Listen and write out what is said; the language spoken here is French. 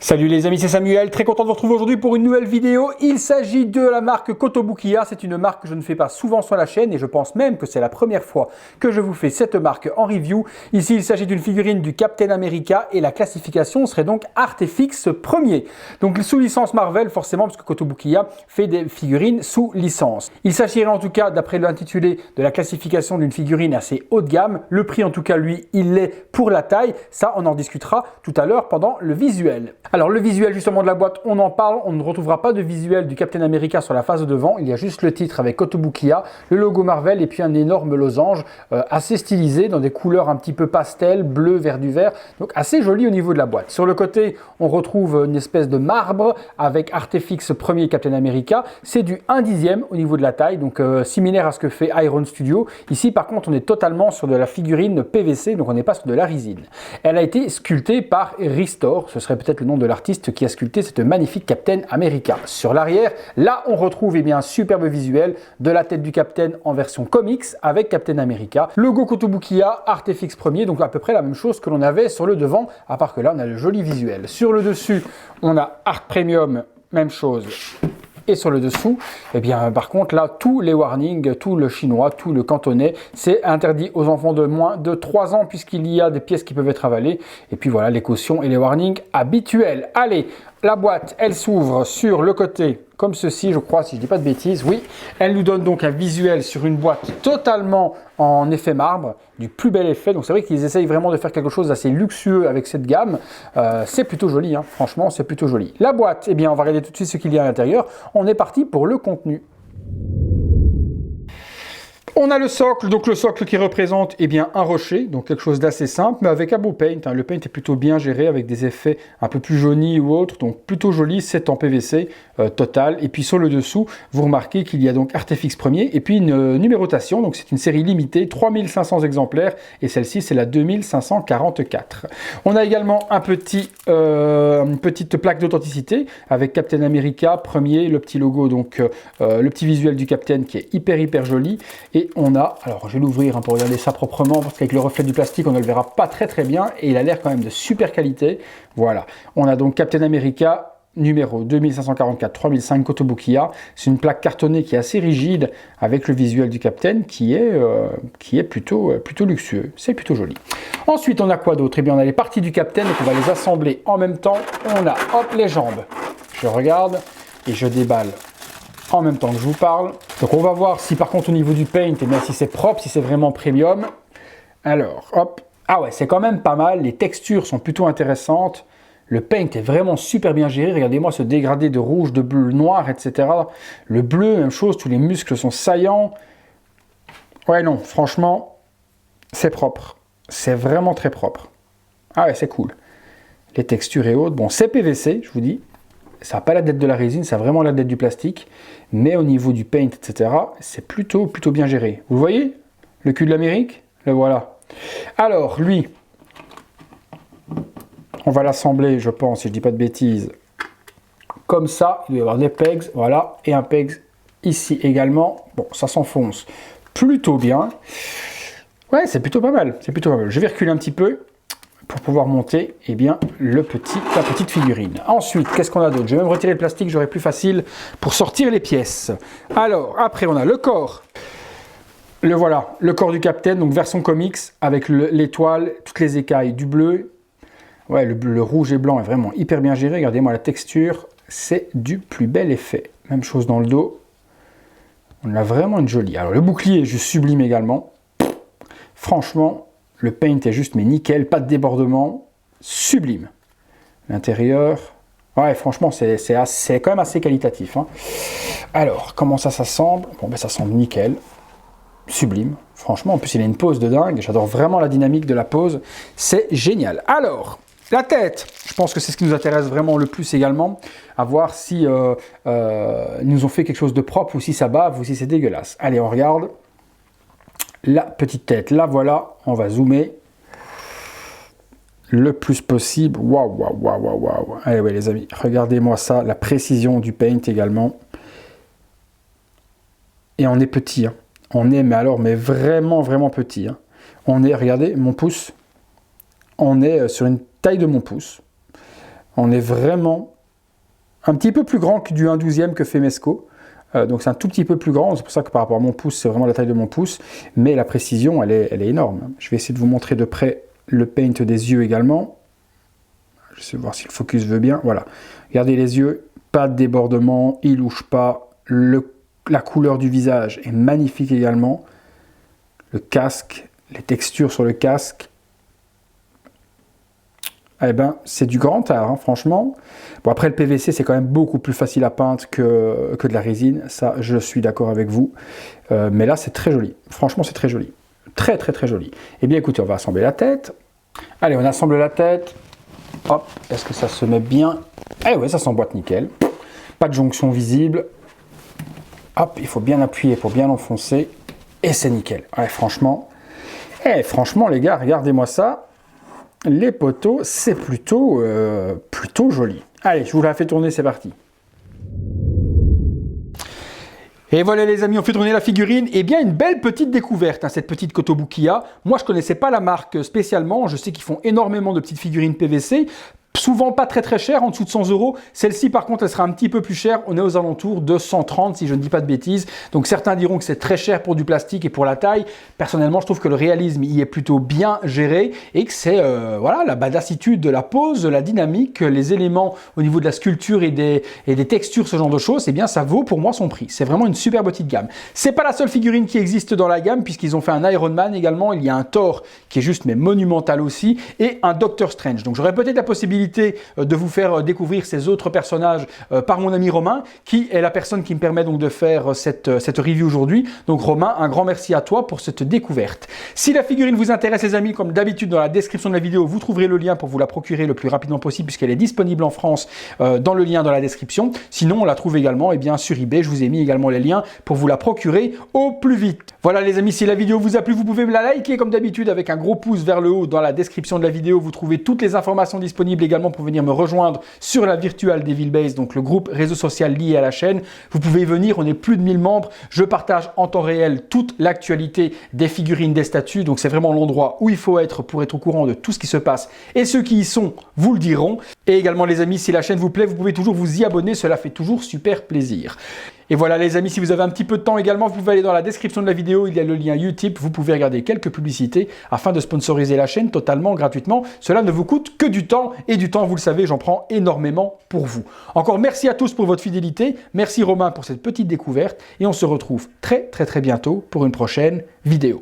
Salut les amis, c'est Samuel, très content de vous retrouver aujourd'hui pour une nouvelle vidéo. Il s'agit de la marque Kotobukiya, c'est une marque que je ne fais pas souvent sur la chaîne et je pense même que c'est la première fois que je vous fais cette marque en review. Ici, il s'agit d'une figurine du Captain America et la classification serait donc Artefix premier. Donc sous licence Marvel forcément parce que Kotobukiya fait des figurines sous licence. Il s'agirait en tout cas, d'après l'intitulé, de la classification d'une figurine assez haut de gamme. Le prix en tout cas, lui, il l'est pour la taille. Ça, on en discutera tout à l'heure pendant le visuel. Alors le visuel justement de la boîte, on en parle, on ne retrouvera pas de visuel du Captain America sur la face de devant, il y a juste le titre avec Kotobukiya, le logo Marvel et puis un énorme losange assez stylisé dans des couleurs un petit peu pastel, bleu, vert du vert, donc assez joli au niveau de la boîte. Sur le côté, on retrouve une espèce de marbre avec Artefix premier Captain America, c'est du 1/10 au niveau de la taille, donc similaire à ce que fait Iron Studio. Ici par contre, on est totalement sur de la figurine PVC, donc on n'est pas sur de la résine. Elle a été sculptée par Restore, ce serait peut-être le nom de l'artiste qui a sculpté cette magnifique Captain America. Sur l'arrière, là on retrouve un superbe visuel de la tête du Captain en version comics avec Captain America. Logo Kotobukiya, Artefix premier, donc à peu près la même chose que l'on avait sur le devant, à part que là on a le joli visuel. Sur le dessus, on a Art Premium, même chose. Et sur le dessous, par contre, là, tous les warnings, tout le chinois, tout le cantonais, c'est interdit aux enfants de moins de 3 ans puisqu'il y a des pièces qui peuvent être avalées. Et puis voilà, les cautions et les warnings habituels. Allez, la boîte, elle s'ouvre sur le côté comme ceci, je crois, si je ne dis pas de bêtises. Oui, elle nous donne donc un visuel sur une boîte totalement en effet marbre, du plus bel effet. Donc c'est vrai qu'ils essayent vraiment de faire quelque chose d'assez luxueux avec cette gamme. C'est plutôt joli, hein. Franchement, c'est plutôt joli. La boîte, on va regarder tout de suite ce qu'il y a à l'intérieur. On est parti pour le contenu. On a le socle, donc le socle qui représente un rocher, donc quelque chose d'assez simple, mais avec un beau paint. Le paint est plutôt bien géré avec des effets un peu plus jaunis ou autres, donc plutôt joli, c'est en PVC total. Et puis sur le dessous, vous remarquez qu'il y a donc Artefix premier et puis une numérotation, donc c'est une série limitée, 3500 exemplaires, et celle-ci c'est la 2544. On a également une petite plaque d'authenticité avec Captain America premier, le petit logo, donc le petit visuel du Captain qui est hyper joli. Et on a, alors je vais l'ouvrir pour regarder ça proprement, parce qu'avec le reflet du plastique, on ne le verra pas très bien, et il a l'air quand même de super qualité. Voilà, on a donc Captain America, numéro 2544-3005 Kotobukiya. C'est une plaque cartonnée qui est assez rigide, avec le visuel du Captain qui est plutôt luxueux. C'est plutôt joli. Ensuite, on a quoi d'autre? On a les parties du Captain, donc on va les assembler en même temps. On a, hop, les jambes. Je regarde et je déballe en même temps que je vous parle. Donc on va voir si par contre au niveau du paint, si c'est propre, si c'est vraiment premium. Alors, hop. Ah ouais, c'est quand même pas mal. Les textures sont plutôt intéressantes. Le paint est vraiment super bien géré. Regardez-moi ce dégradé de rouge, de bleu, noir, etc. Le bleu, même chose, tous les muscles sont saillants. Ouais, non, franchement, c'est propre. C'est vraiment très propre. Ah ouais, c'est cool. Les textures et autres. Bon, c'est PVC, je vous dis. Ça n'a pas la dette de la résine, ça a vraiment la dette du plastique. Mais au niveau du paint, etc., c'est plutôt bien géré. Vous voyez? Le cul de l'Amérique? Le voilà. Alors, lui, on va l'assembler, je pense, si je ne dis pas de bêtises, comme ça. Il doit y avoir des pegs, voilà, et un peg ici également. Bon, ça s'enfonce plutôt bien. Ouais, c'est plutôt pas mal, c'est plutôt pas mal. Je vais reculer un petit peu pour pouvoir monter la petite figurine. Ensuite, qu'est-ce qu'on a d'autre? Je vais même retirer le plastique, j'aurai plus facile pour sortir les pièces. Alors, après, on a le corps. Le corps du Captain, donc version comics, avec l'étoile, toutes les écailles, du bleu. Ouais, le rouge et blanc est vraiment hyper bien géré. Regardez-moi la texture, c'est du plus bel effet. Même chose dans le dos. On a vraiment une jolie. Alors, le bouclier est juste sublime également. Franchement, le paint est juste nickel, pas de débordement, sublime. L'intérieur, ouais, franchement, c'est quand même assez qualitatif. Hein. Alors, comment ça s'assemble? Bon, ça semble nickel, sublime. Franchement, en plus, il a une pose de dingue. J'adore vraiment la dynamique de la pose. C'est génial. Alors, la tête, je pense que c'est ce qui nous intéresse vraiment le plus également, à voir si nous ont fait quelque chose de propre ou si ça bave ou si c'est dégueulasse. Allez, on regarde. La petite tête, là voilà, on va zoomer le plus possible. Waouh. Allez ouais les amis, regardez-moi ça, la précision du paint également. Et on est petit, hein. On est, mais vraiment petit. Hein. On est, regardez, mon pouce, on est sur une taille de mon pouce. On est vraiment un petit peu plus grand que du 1/12e que fait Mesco. Donc c'est un tout petit peu plus grand, c'est pour ça que par rapport à mon pouce, c'est vraiment la taille de mon pouce, mais la précision, elle est énorme. Je vais essayer de vous montrer de près le paint des yeux également. Je vais voir si le focus veut bien. Voilà. Regardez les yeux, pas de débordement, il louche pas. La couleur du visage est magnifique également. Le casque, les textures sur le casque. Eh ben, c'est du grand art, hein, franchement. Bon, après, le PVC, c'est quand même beaucoup plus facile à peindre que de la résine. Ça, je suis d'accord avec vous. Mais là, c'est très joli. Franchement, c'est très joli. Très, très, très joli. Eh bien, écoutez, on va assembler la tête. Allez, on assemble la tête. Hop, est-ce que ça se met bien? Eh ouais, ça s'emboîte nickel. Pas de jonction visible. Hop, il faut bien appuyer pour bien l'enfoncer. Et c'est nickel. Ouais, franchement. Franchement, les gars, regardez-moi ça. Les poteaux, c'est plutôt joli. Allez, je vous la fais tourner, c'est parti. Et voilà les amis, on fait tourner la figurine. Eh bien, une belle petite découverte, hein, cette petite Kotobukiya. Moi, je ne connaissais pas la marque spécialement. Je sais qu'ils font énormément de petites figurines PVC. Souvent pas très très cher, en dessous de 100 €. Celle-ci par contre elle sera un petit peu plus chère, on est aux alentours de 130 si je ne dis pas de bêtises. Donc certains diront que c'est très cher pour du plastique et pour la taille. Personnellement je trouve que le réalisme y est plutôt bien géré et que c'est voilà, la badassitude de la pose, la dynamique, les éléments au niveau de la sculpture et des textures, ce genre de choses, eh bien ça vaut pour moi son prix. C'est vraiment une super petite gamme. C'est pas la seule figurine qui existe dans la gamme puisqu'ils ont fait un Iron Man également, il y a un Thor qui est juste mais monumental aussi et un Doctor Strange. Donc j'aurais peut-être la possibilité de vous faire découvrir ces autres personnages par mon ami Romain, qui est la personne qui me permet donc de faire cette review aujourd'hui. Donc Romain, un grand merci à toi pour cette découverte. Si la figurine vous intéresse les amis, comme d'habitude dans la description de la vidéo, vous trouverez le lien pour vous la procurer le plus rapidement possible puisqu'elle est disponible en France dans le lien dans la description. Sinon on la trouve également sur eBay, je vous ai mis également les liens pour vous la procurer au plus vite. Voilà les amis, si la vidéo vous a plu, vous pouvez me la liker comme d'habitude avec un gros pouce vers le haut. Dans la description de la vidéo, vous trouvez toutes les informations disponibles également pour venir me rejoindre sur la virtuelle Devil Base, donc le groupe réseau social lié à la chaîne. Vous pouvez y venir, on est plus de 1000 membres. Je partage en temps réel toute l'actualité des figurines, des statues. Donc c'est vraiment l'endroit où il faut être pour être au courant de tout ce qui se passe. Et ceux qui y sont vous le diront. Et également les amis, si la chaîne vous plaît, vous pouvez toujours vous y abonner. Cela fait toujours super plaisir. Et voilà les amis, si vous avez un petit peu de temps également, vous pouvez aller dans la description de la vidéo, il y a le lien Utip, vous pouvez regarder quelques publicités afin de sponsoriser la chaîne totalement gratuitement. Cela ne vous coûte que du temps, et du temps, vous le savez, j'en prends énormément pour vous. Encore merci à tous pour votre fidélité, merci Romain pour cette petite découverte, et on se retrouve très très très bientôt pour une prochaine vidéo.